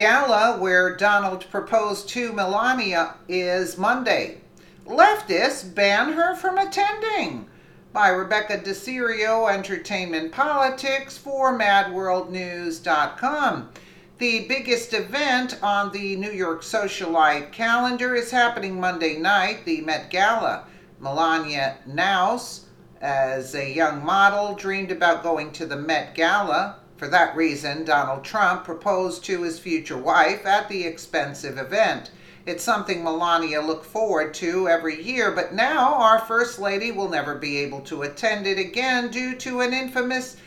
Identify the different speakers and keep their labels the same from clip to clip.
Speaker 1: Gala, where Donald proposed to Melania, is Monday. Leftists ban her from attending. By Rebecca DeCirio, Entertainment Politics for MadWorldNews.com. The biggest event on the New York socialite calendar is happening Monday night, the Met Gala. Melania Naus, as a young model, dreamed about going to the Met Gala. For that reason, Donald Trump proposed to his future wife at the expensive event. It's something Melania looked forward to every year, but now our First Lady will never be able to attend it again due to an infamous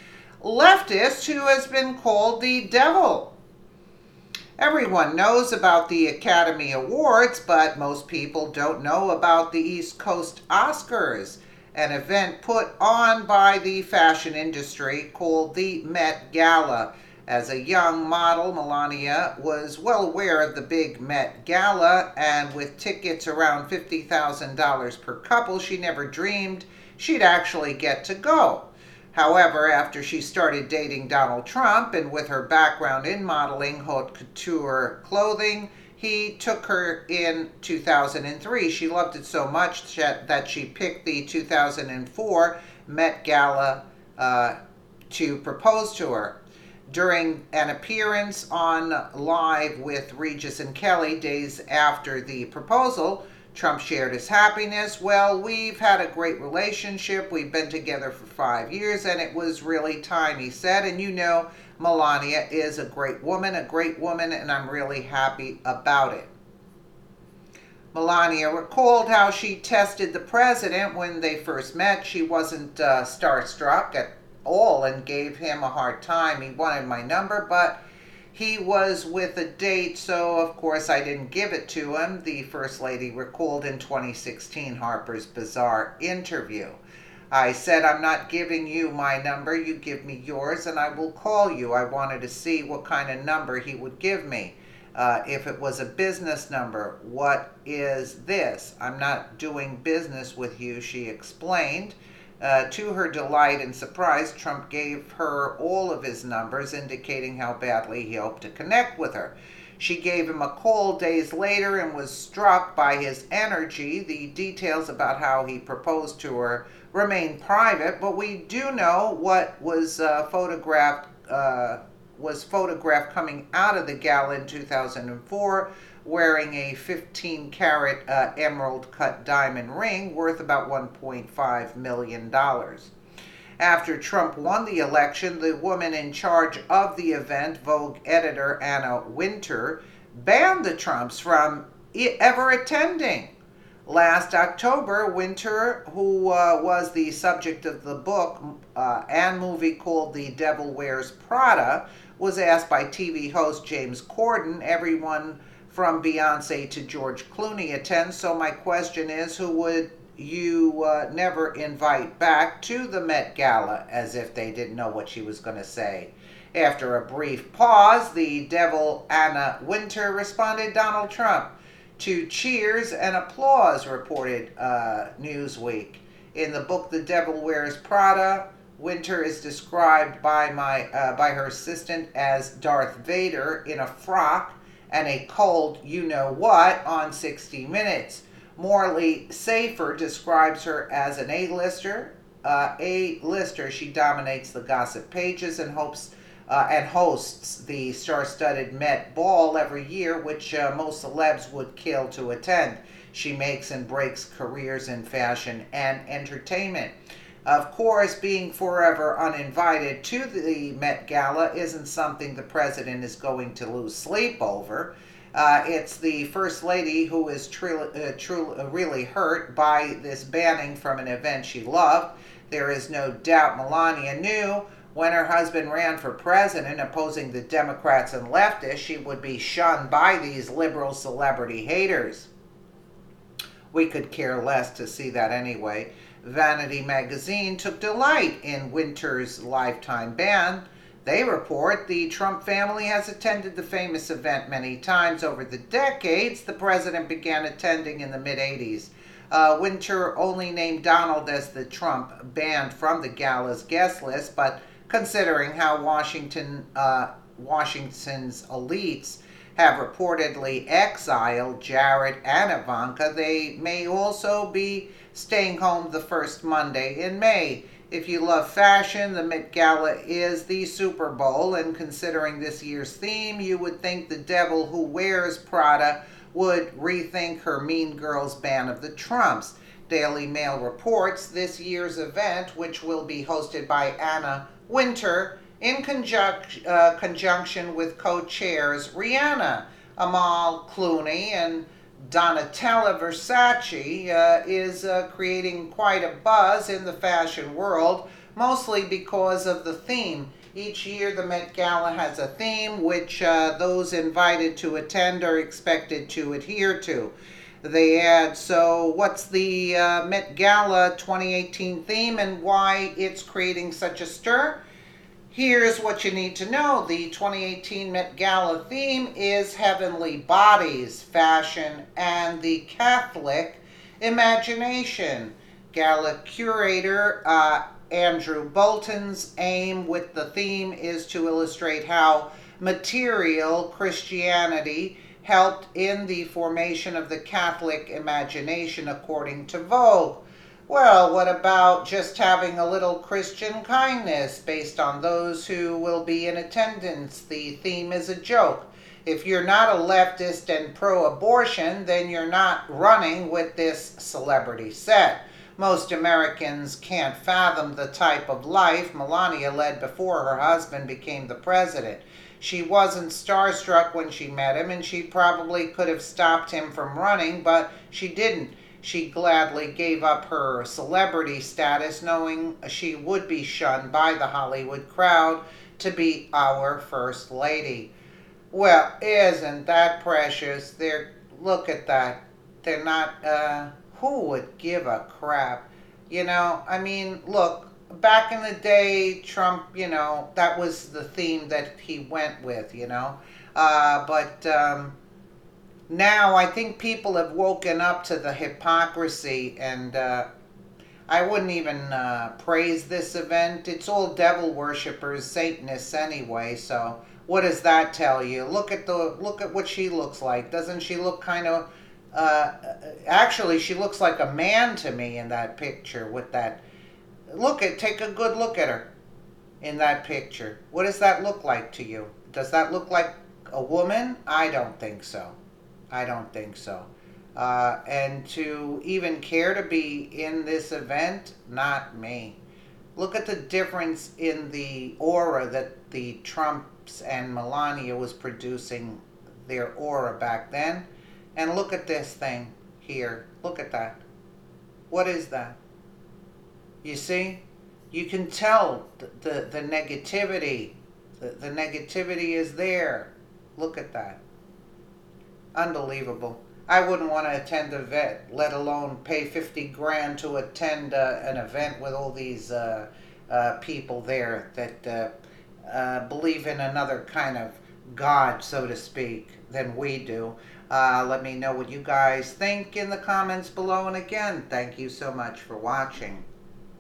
Speaker 1: leftist who has been called the devil. Everyone knows about the Academy Awards, but most people don't know about the East Coast Oscars, an event put on by the fashion industry called the Met Gala. As a young model, Melania was well aware of the big Met Gala, and with tickets around $50,000 per couple, she never dreamed she'd actually get to go. However, after she started dating Donald Trump, and with her background in modeling haute couture clothing, he took her in 2003. She loved it so much that she picked the 2004 Met Gala to propose to her. During an appearance on Live with Regis and Kelly days after the proposal, Trump shared his happiness. "Well, we've had a great relationship. We've been together for 5 years, and it was really time," he said. "And you know, Melania is a great woman, and I'm really happy about it." Melania recalled how she tested the president when they first met. She wasn't starstruck at all and gave him a hard time. "He wanted my number, but he was with a date, so of course I didn't give it to him," the First Lady recalled in 2016 Harper's Bazaar interview. "I said, I'm not giving you my number, you give me yours and I will call you." I wanted to see what kind of number he would give me. If it was a business number. "What is this? I'm not doing business with you," she explained. To her delight and surprise, Trump gave her all of his numbers, indicating how badly he hoped to connect with her. She gave him a call days later and was struck by his energy. The details about how he proposed to her remain private, but we do know what was photographed coming out of the gala in 2004, wearing a 15-carat emerald-cut diamond ring worth about $1.5 million. After Trump won the election, the woman in charge of the event, Vogue editor Anna Wintour, banned the Trumps from ever attending. Last October, Wintour, who was the subject of the book and movie called The Devil Wears Prada, was asked by TV host James Corden, "Everyone from Beyonce to George Clooney attends, so my question is, who would you never invite back to the Met Gala?" As if they didn't know what she was going to say. After a brief pause, the devil Anna Wintour responded, "Donald Trump," to cheers and applause, reported Newsweek. In the book The Devil Wears Prada, Wintour is described by her assistant as Darth Vader in a frock and a cold you-know-what on 60 Minutes. Morley Safer describes her as an A-lister. She dominates the gossip pages and hosts the star-studded Met Ball every year, which most celebs would kill to attend. She makes and breaks careers in fashion and entertainment. Of course, being forever uninvited to the Met Gala isn't something the president is going to lose sleep over. It's the First Lady who is really hurt by this banning from an event she loved. There is no doubt Melania knew when her husband ran for president opposing the Democrats and leftists, she would be shunned by these liberal celebrity haters. We could care less to see that anyway. Vanity magazine took delight in Wintour's lifetime ban. They report the Trump family has attended the famous event many times over the decades. The president began attending in the mid-'80s. Wintour only named Donald as the Trump banned from the gala's guest list, but considering how Washington's elites have reportedly exiled Jared and Ivanka, they may also be staying home the first Monday in May. If you love fashion, the Met Gala is the Super Bowl, and considering this year's theme, you would think the devil who wears Prada would rethink her Mean Girls ban of the Trumps. Daily Mail reports this year's event, which will be hosted by Anna Wintour, in conjunction with co-chairs Rihanna, Amal Clooney, and Donatella Versace, is creating quite a buzz in the fashion world, mostly because of the theme. Each year the Met Gala has a theme which those invited to attend are expected to adhere to. They add, so what's the Met Gala 2018 theme and why it's creating such a stir? Here's what you need to know. The 2018 Met Gala theme is heavenly bodies, fashion, and the Catholic imagination. Gala curator Andrew Bolton's aim with the theme is to illustrate how material Christianity helped in the formation of the Catholic imagination, according to Vogue. Well, what about just having a little Christian kindness based on those who will be in attendance? The theme is a joke. If you're not a leftist and pro-abortion, then you're not running with this celebrity set. Most Americans can't fathom the type of life Melania led before her husband became the president. She wasn't starstruck when she met him, and she probably could have stopped him from running, but she didn't. She gladly gave up her celebrity status, knowing she would be shunned by the Hollywood crowd, to be our First Lady. Well, isn't that precious? Look at that. They're not, who would give a crap? I mean, look, back in the day, Trump, that was the theme that he went with, but now I think people have woken up to the hypocrisy, and I wouldn't even praise this event. It's all devil worshippers, Satanists anyway, so what does that tell you? Look at what she looks like. Doesn't she look kind of actually she looks like a man to me in that picture with that. Take a good look at her in that picture. What does that look like to you? Does that look like a woman? I don't think so. I don't think so. And to even care to be in this event, not me. Look at the difference in the aura that the Trumps and Melania was producing, their aura back then. And look at this thing here. Look at that. What is that? You see? You can tell the negativity. The negativity is there. Look at that. Unbelievable. I wouldn't want to attend an event, let alone pay 50 grand to attend an event with all these people there that believe in another kind of God, so to speak, than we do. Let me know what you guys think in the comments below. And again, thank you so much for watching.